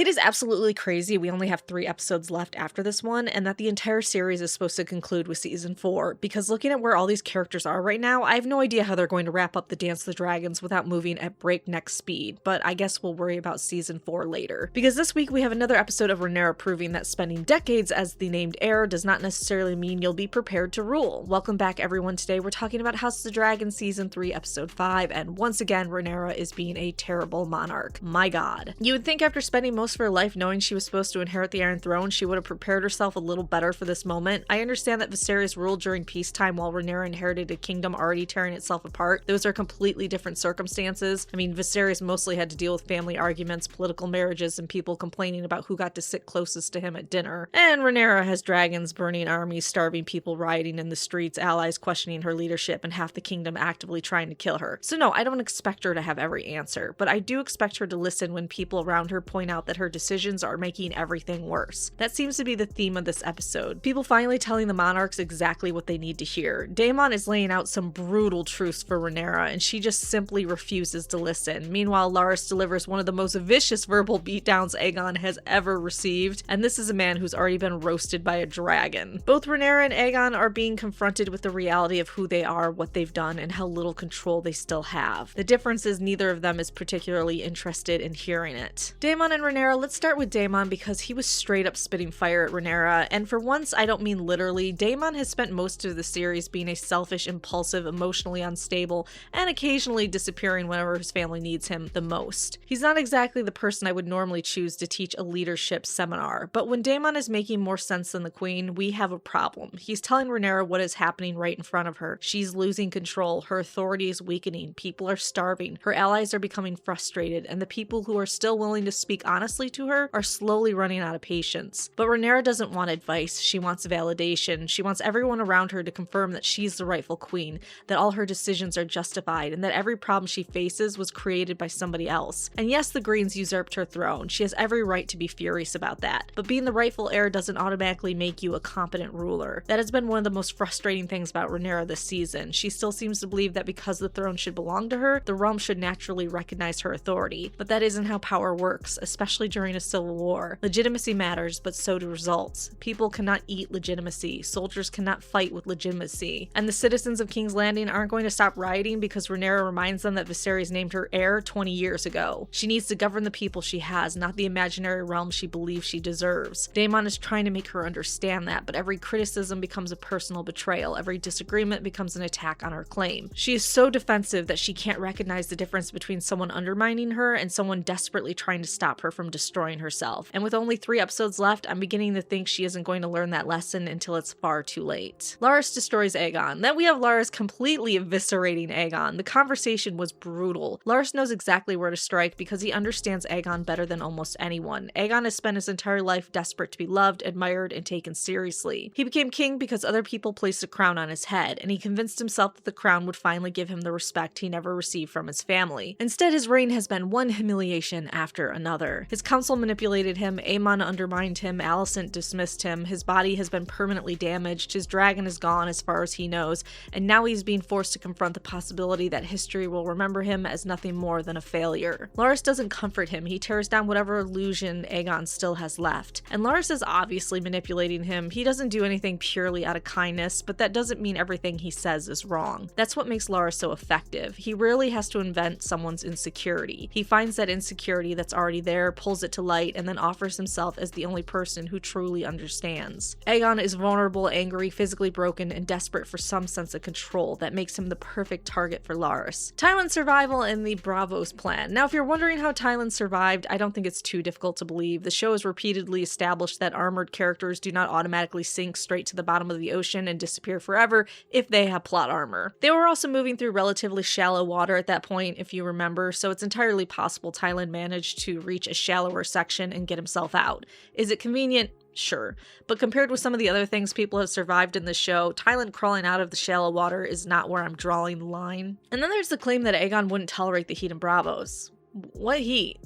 It is absolutely crazy we only have 3 episodes left after this one, and that the entire series is supposed to conclude with season 4, because looking at where all these characters are right now, I have no idea how they're going to wrap up the Dance of the Dragons without moving at breakneck speed, but I guess we'll worry about season 4 later. Because this week we have another episode of Rhaenyra proving that spending decades as the named heir does not necessarily mean you'll be prepared to rule. Welcome back everyone, today we're talking about House of the Dragon season 3 episode 5, and once again Rhaenyra is being a terrible monarch. My god. You would think after spending most of her life knowing she was supposed to inherit the Iron Throne, she would have prepared herself a little better for this moment. I understand that Viserys ruled during peacetime while Rhaenyra inherited a kingdom already tearing itself apart. Those are completely different circumstances. I mean, Viserys mostly had to deal with family arguments, political marriages, and people complaining about who got to sit closest to him at dinner. And Rhaenyra has dragons, burning armies, starving people, rioting in the streets, allies questioning her leadership, and half the kingdom actively trying to kill her. So no, I don't expect her to have every answer, but I do expect her to listen when people around her point out that her decisions are making everything worse. That seems to be the theme of this episode. People finally telling the monarchs exactly what they need to hear. Daemon is laying out some brutal truths for Rhaenyra, and she just simply refuses to listen. Meanwhile, Larys delivers one of the most vicious verbal beatdowns Aegon has ever received, and this is a man who's already been roasted by a dragon. Both Rhaenyra and Aegon are being confronted with the reality of who they are, what they've done, and how little control they still have. The difference is neither of them is particularly interested in hearing it. Daemon and Rhaenyra, let's start with Daemon because he was straight up spitting fire at Rhaenyra, and for once I don't mean literally. Daemon has spent most of the series being a selfish, impulsive, emotionally unstable, and occasionally disappearing whenever his family needs him the most. He's not exactly the person I would normally choose to teach a leadership seminar, but when Daemon is making more sense than the queen, we have a problem. He's telling Rhaenyra what is happening right in front of her. She's losing control, her authority is weakening, people are starving, her allies are becoming frustrated, and the people who are still willing to speak honestly to her are slowly running out of patience. But Rhaenyra doesn't want advice, she wants validation. She wants everyone around her to confirm that she's the rightful queen, that all her decisions are justified, and that every problem she faces was created by somebody else. And yes, the Greens usurped her throne. She has every right to be furious about that. But being the rightful heir doesn't automatically make you a competent ruler. That has been one of the most frustrating things about Rhaenyra this season. She still seems to believe that because the throne should belong to her, the realm should naturally recognize her authority. But that isn't how power works, especially during a civil war. Legitimacy matters, but so do results. People cannot eat legitimacy. Soldiers cannot fight with legitimacy. And the citizens of King's Landing aren't going to stop rioting because Rhaenyra reminds them that Viserys named her heir 20 years ago. She needs to govern the people she has, not the imaginary realm she believes she deserves. Daemon is trying to make her understand that, but every criticism becomes a personal betrayal. Every disagreement becomes an attack on her claim. She is so defensive that she can't recognize the difference between someone undermining her and someone desperately trying to stop her from destroying herself. And with only 3 episodes left, I'm beginning to think she isn't going to learn that lesson until it's far too late. Larys destroys Aegon. Then we have Larys completely eviscerating Aegon. The conversation was brutal. Larys knows exactly where to strike because he understands Aegon better than almost anyone. Aegon has spent his entire life desperate to be loved, admired, and taken seriously. He became king because other people placed a crown on his head, and he convinced himself that the crown would finally give him the respect he never received from his family. Instead, his reign has been one humiliation after another. His council manipulated him, Aemon undermined him, Alicent dismissed him, his body has been permanently damaged, his dragon is gone as far as he knows, and now he's being forced to confront the possibility that history will remember him as nothing more than a failure. Larys doesn't comfort him, he tears down whatever illusion Aegon still has left. And Larys is obviously manipulating him. He doesn't do anything purely out of kindness, but that doesn't mean everything he says is wrong. That's what makes Larys so effective. He rarely has to invent someone's insecurity. He finds that insecurity that's already there, pulls it to light, and then offers himself as the only person who truly understands. Aegon is vulnerable, angry, physically broken, and desperate for some sense of control that makes him the perfect target for Larys. Tyland's survival and the Braavos plan. Now, if you're wondering how Tyland survived, I don't think it's too difficult to believe. The show has repeatedly established that armored characters do not automatically sink straight to the bottom of the ocean and disappear forever if they have plot armor. They were also moving through relatively shallow water at that point, if you remember, so it's entirely possible Tyland managed to reach a shallower section and get himself out. Is it convenient? Sure, but compared with some of the other things people have survived in the show, Tyland crawling out of the shallow water is not where I'm drawing the line. And then there's the claim that Aegon wouldn't tolerate the heat in Braavos. What heat?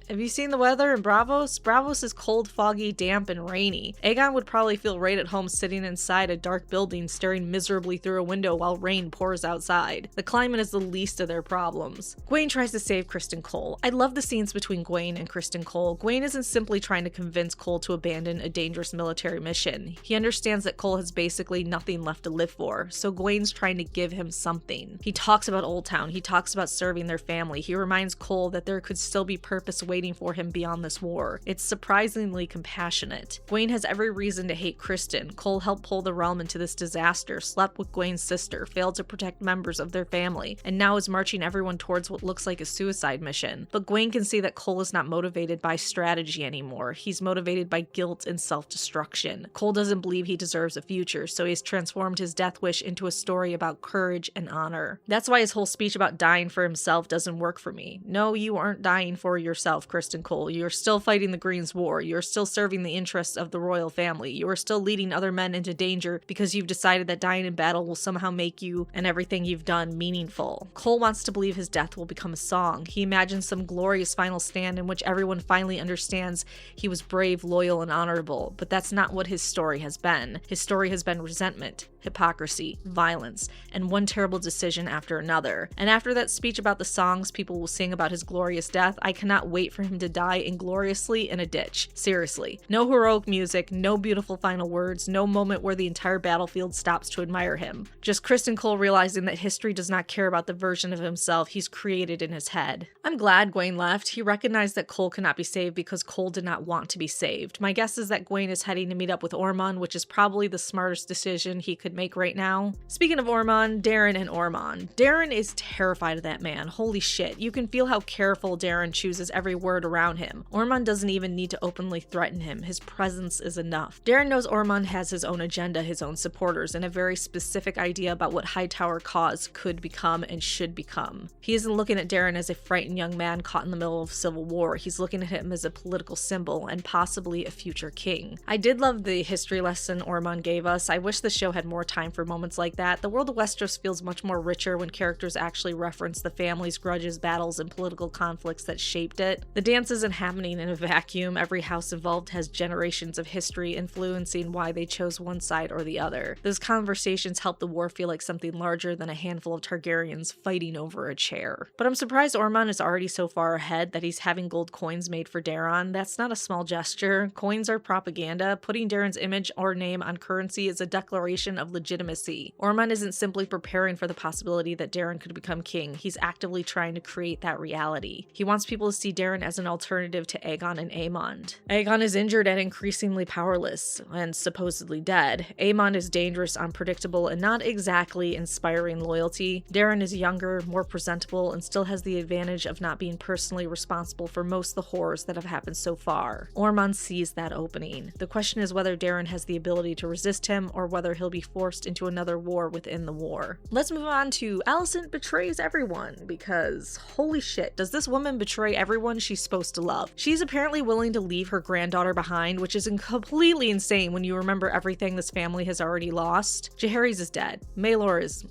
Have you seen the weather in Braavos? Braavos is cold, foggy, damp, and rainy. Aegon would probably feel right at home sitting inside a dark building staring miserably through a window while rain pours outside. The climate is the least of their problems. Gwayne tries to save Criston Cole. I love the scenes between Gwayne and Criston Cole. Gwayne isn't simply trying to convince Cole to abandon a dangerous military mission. He understands that Cole has basically nothing left to live for, so Gwayne's trying to give him something. He talks about Old Town. He talks about serving their family. He reminds Cole that there could still be purpose waiting for him beyond this war. It's surprisingly compassionate. Gwayne has every reason to hate Criston. Cole helped pull the realm into this disaster, slept with Gwayne's sister, failed to protect members of their family, and now is marching everyone towards what looks like a suicide mission. But Gwayne can see that Cole is not motivated by strategy anymore. He's motivated by guilt and self-destruction. Cole doesn't believe he deserves a future, so he's transformed his death wish into a story about courage and honor. That's why his whole speech about dying for himself doesn't work for me. No, you aren't dying for yourself, Criston Cole. You're still fighting the Green's War. You're still serving the interests of the royal family. You are still leading other men into danger because you've decided that dying in battle will somehow make you and everything you've done meaningful. Cole wants to believe his death will become a song. He imagines some glorious final stand in which everyone finally understands he was brave, loyal, and honorable, but that's not what his story has been. His story has been resentment, hypocrisy, violence, and one terrible decision after another. And after that speech about the songs people will sing about his glorious death, I cannot wait for him to die ingloriously in a ditch. Seriously. No heroic music, no beautiful final words, no moment where the entire battlefield stops to admire him. Just Criston Cole realizing that history does not care about the version of himself he's created in his head. I'm glad Gwayne left. He recognized that Cole cannot be saved because Cole did not want to be saved. My guess is that Gwayne is heading to meet up with Ormond, which is probably the smartest decision he could make right now. Speaking of Ormond, Daeron and Ormond. Daeron is terrified of that man. Holy shit. You can feel how careful Daeron chooses every word around him. Ormond doesn't even need to openly threaten him. His presence is enough. Daeron knows Ormond has his own agenda, his own supporters, and a very specific idea about what Hightower cause could become and should become. He isn't looking at Daeron as a frightened young man caught in the middle of civil war. He's looking at him as a political symbol and possibly a future king. I did love the history lesson Ormond gave us. I wish the show had more time for moments like that. The world of Westeros feels much more richer when characters actually reference the families, grudges, battles, and political conflicts that shaped it. The dance isn't happening in a vacuum. Every house involved has generations of history influencing why they chose one side or the other. Those conversations help the war feel like something larger than a handful of Targaryens fighting over a chair. But I'm surprised Ormond is already so far ahead that he's having gold coins made for Daeron. That's not a small gesture. Coins are propaganda. Putting Daeron's image or name on currency is a declaration of legitimacy. Ormond isn't simply preparing for the possibility that Daeron could become king. He's actively trying to create that reality. He wants people to see Daeron as an alternative to Aegon and Aemond. Aegon is injured and increasingly powerless, and supposedly dead. Aemond is dangerous, unpredictable, and not exactly inspiring loyalty. Daeron is younger, more presentable, and still has the advantage of not being personally responsible for most of the horrors that have happened so far. Ormond sees that opening. The question is whether Daeron has the ability to resist him, or whether he'll be forced into another war within the war. Let's move on to Alicent betrays everyone, because holy shit, does this woman betray everyone she's supposed to love? She's apparently willing to leave her granddaughter behind, which is completely insane when you remember everything this family has already lost. Jaehaerys is dead. Maelor is,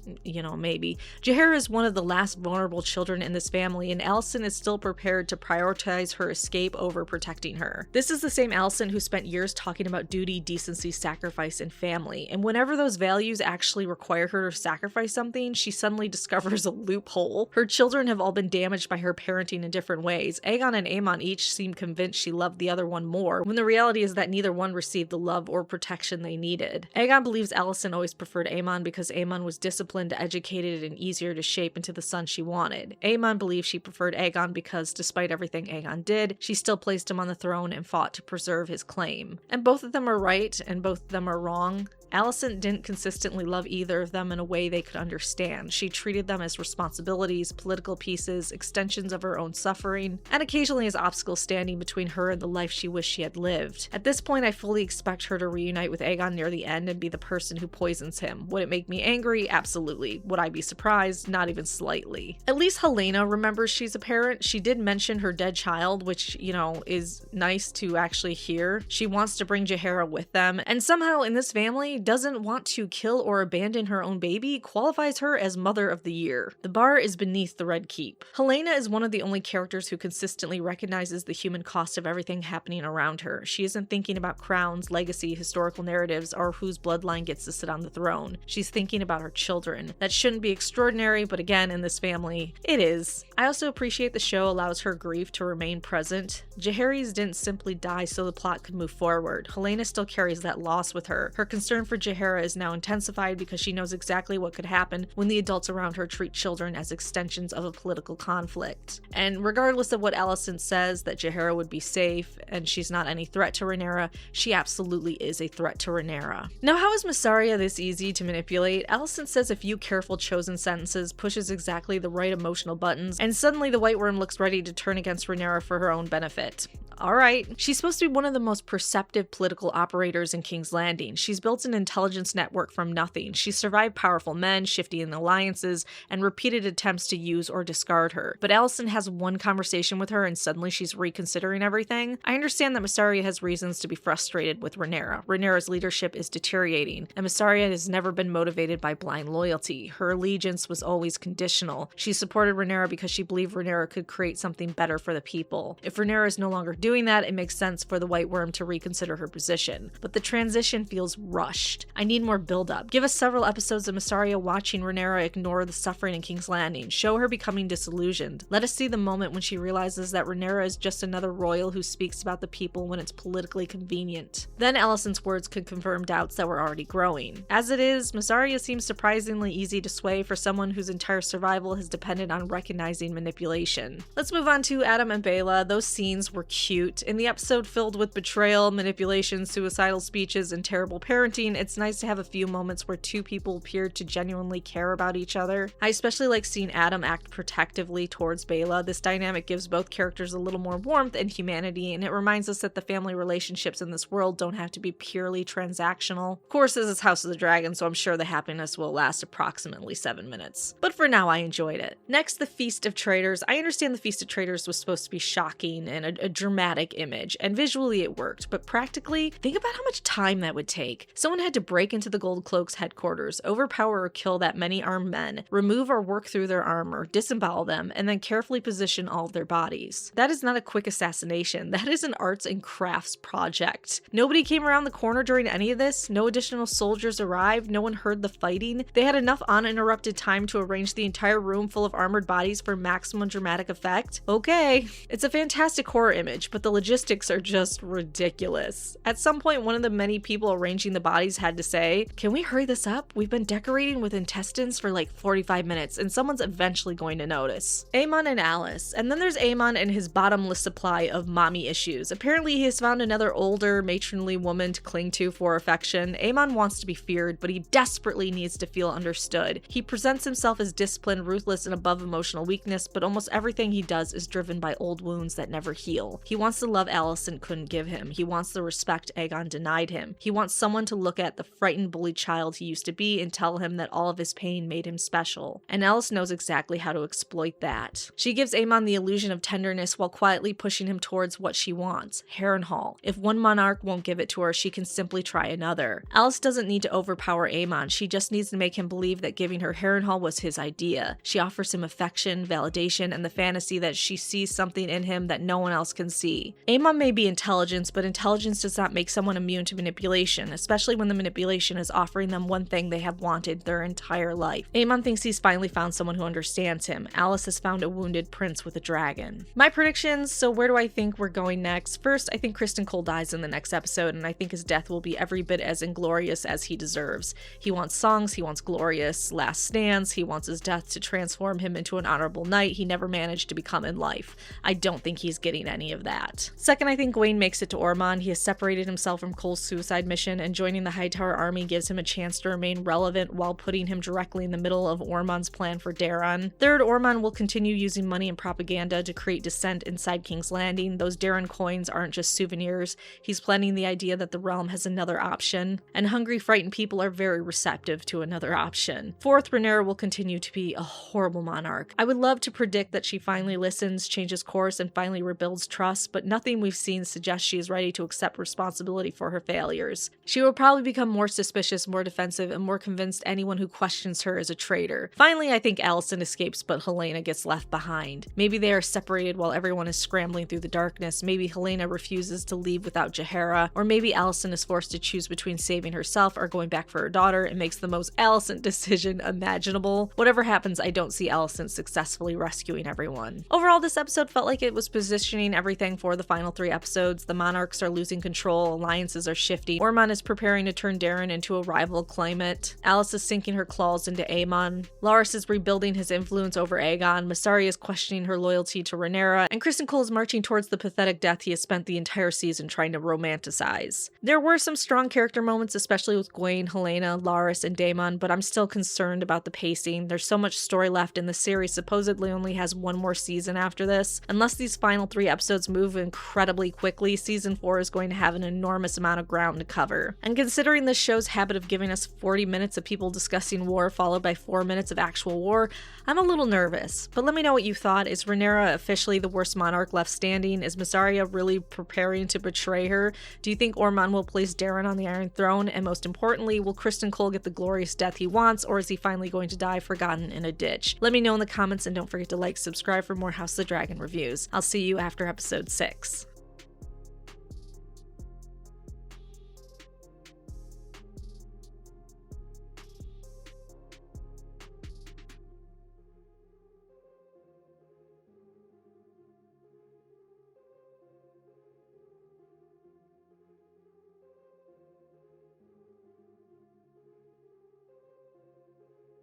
maybe. Jaehaerys is one of the last vulnerable children in this family, and Alicent is still prepared to prioritize her escape over protecting her. This is the same Alicent who spent years talking about duty, decency, sacrifice, and family, and whenever those values actually require her to sacrifice something, she suddenly discovers a loophole. Her children have all been damaged by her parenting in different ways. Aegon and Aemond each seem convinced she loved the other one more, when the reality is that neither one received the love or protection they needed. Aegon believes Alicent always preferred Aemond because Aemond was disciplined, educated, and easier to shape into the son she wanted. Aemond believes she preferred Aegon because, despite everything Aegon did, she still placed him on the throne and fought to preserve his claim. And both of them are right, and both of them are wrong. Alicent didn't consistently love either of them in a way they could understand. She treated them as responsibilities, political pieces, extensions of her own suffering, and occasionally as obstacles standing between her and the life she wished she had lived. At this point, I fully expect her to reunite with Aegon near the end and be the person who poisons him. Would it make me angry? Absolutely. Would I be surprised? Not even slightly. At least Helaena remembers she's a parent. She did mention her dead child, which, is nice to actually hear. She wants to bring Jaehaera with them, and somehow in this family, doesn't want to kill or abandon her own baby qualifies her as Mother of the Year. The bar is beneath the Red Keep. Helaena is one of the only characters who consistently recognizes the human cost of everything happening around her. She isn't thinking about crowns, legacy, historical narratives, or whose bloodline gets to sit on the throne. She's thinking about her children. That shouldn't be extraordinary, but again, in this family, it is. I also appreciate the show allows her grief to remain present. 𝒿ℴ𝑗ℎ𝑟𝑒s didn't simply die so the plot could move forward. Helaena still carries that loss with her. Her concern for 𝒿ℏ𝑟𝑒 is now intensified because she knows exactly what could happen when the adults around her treat children as extensions of a political conflict. And regardless of what Alicent says, that 𝒿ℏ𝑟𝑒 would be safe and she's not any threat to Rhaenyra, she absolutely is a threat to Rhaenyra. Now, how is Mysaria this easy to manipulate? Alicent says a few careful chosen sentences, pushes exactly the right emotional buttons, and suddenly the White Worm looks ready to turn against Rhaenyra for her own benefit. Alright. She's supposed to be one of the most perceptive political operators in King's Landing. She's built an intelligence network from nothing. She's survived powerful men, shifting alliances, and repeated attempts to use or discard her. But Alicent has one conversation with her and suddenly she's reconsidering everything. I understand that Mysaria has reasons to be frustrated with Rhaenyra. Rhaenyra's leadership is deteriorating, and Mysaria has never been motivated by blind loyalty. Her allegiance was always conditional. She supported Rhaenyra because she believed Rhaenyra could create something better for the people. If Rhaenyra is no longer doing that, it makes sense for the White Worm to reconsider her position. But the transition feels rushed. I need more build-up. Give us several episodes of Mysaria watching Rhaenyra ignore the suffering in King's Landing. Show her becoming disillusioned. Let us see the moment when she realizes that Rhaenyra is just another royal who speaks about the people when it's politically convenient. Then Alicent's words could confirm doubts that were already growing. As it is, Mysaria seems surprisingly easy to sway for someone whose entire survival has depended on recognizing manipulation. Let's move on to Aemond and Baela. Those scenes were cute. In the episode filled with betrayal, manipulation, suicidal speeches, and terrible parenting, it's nice to have a few moments where two people appeared to genuinely care about each other. I especially like seeing Aemond act protectively towards Baela. This dynamic gives both characters a little more warmth and humanity, and it reminds us that the family relationships in this world don't have to be purely transactional. Of course, this is House of the Dragon, so I'm sure the happiness will last approximately 7 minutes. But for now, I enjoyed it. Next, the Feast of Traitors. I understand the Feast of Traitors was supposed to be shocking and a dramatic image, and visually it worked, but practically, think about how much time that would take. Someone had to break into the Gold Cloaks' headquarters, overpower or kill that many armed men, remove or work through their armor, disembowel them, and then carefully position all of their bodies. That is not a quick assassination. That is an arts and crafts project. Nobody came around the corner during any of this. No additional soldiers arrived. No one heard the fighting. They had enough uninterrupted time to arrange the entire room full of armored bodies for maximum dramatic effect. Okay. It's a fantastic horror image, but the logistics are just ridiculous. At some point, one of the many people arranging the bodies had to say, "Can we hurry this up? We've been decorating with intestines for like 45 minutes and someone's eventually going to notice." Aemond and Alis. And then there's Aemond and his bottomless supply of mommy issues. Apparently he has found another older, matronly woman to cling to for affection. Aemond wants to be feared, but he desperately needs to feel understood. He presents himself as disciplined, ruthless, and above emotional weakness, but almost everything he does is driven by old wounds that never heal. He wants the love Alicent couldn't give him. He wants the respect Aegon denied him. He wants someone to look at the frightened, bullied child he used to be and tell him that all of his pain made him special. And Alis knows exactly how to exploit that. She gives Aemond the illusion of tenderness while quietly pushing him towards what she wants, Harrenhal. If one monarch won't give it to her, she can simply try another. Alis doesn't need to overpower Aemond. She just needs to make him believe that giving her Harrenhal was his idea. She offers him affection, validation, and the fantasy that she sees something in him that no one else can see. Aemond may be intelligence, but intelligence does not make someone immune to manipulation, especially when the manipulation is offering them one thing they have wanted their entire life. Aemond thinks he's finally found someone who understands him. Alis has found a wounded prince with a dragon. My predictions, so where do I think we're going next? First, I think Criston Cole dies in the next episode, and I think his death will be every bit as inglorious as he deserves. He wants songs, he wants glorious last stands, he wants his death to transform him into an honorable knight he never managed to become in life. I don't think he's getting any of that. Second, I think Gwayne makes it to Ormond. He has separated himself from Cole's suicide mission, and joining the Hightower army gives him a chance to remain relevant while putting him directly in the middle of Ormond's plan for Daeron. Third, Ormond will continue using money and propaganda to create dissent inside King's Landing. Those Daeron coins aren't just souvenirs. He's planting the idea that the realm has another option, and hungry, frightened people are very receptive to another option. Fourth, Rhaenyra will continue to be a horrible monarch. I would love to predict that she finally listens, changes course, and finally rebuilds trust, but nothing we've seen suggests she is ready to accept responsibility for her failures. She will probably become more suspicious, more defensive, and more convinced anyone who questions her is a traitor. Finally, I think Alicent escapes, but Helaena gets left behind. Maybe they are separated while everyone is scrambling through the darkness. Maybe Helaena refuses to leave without Jaehaera, or maybe Alicent is forced to choose between saving herself or going back for her daughter and makes the most Alicent decision imaginable. Whatever happens, I don't see Alicent successfully rescuing everyone. Overall, this episode felt like it was positioning everything for the final 3 episodes. The monarchs are losing control, alliances are shifting, Ormond is preparing to turn Daeron into a rival claimant, Alicent is sinking her claws into Aemond, Larys is rebuilding his influence over Aegon, Mysaria is questioning her loyalty to Rhaenyra, and Criston is marching towards the pathetic death he has spent the entire season trying to romanticize. There were some strong character moments, especially with Gwayne, Helaena, Larys, and Daemon, but I'm still concerned about the pacing. There's so much story left, and the series supposedly only has 1 more season after this. Unless these final 3 episodes move incredibly quickly, season 4 is going to have an enormous amount of ground to cover. And considering this show's habit of giving us 40 minutes of people discussing war followed by 4 minutes of actual war, I'm a little nervous. But let me know what you thought. Is Rhaenyra officially the worst monarch left standing? Is Mysaria really preparing to betray her? Do you think Ormond will place Daeron on the Iron Throne? And most importantly, will Criston get the glorious death he wants, or is he finally going to die forgotten in a ditch? Let me know in the comments, and don't forget to like, subscribe for more House of the Dragon reviews. I'll see you after episode 6.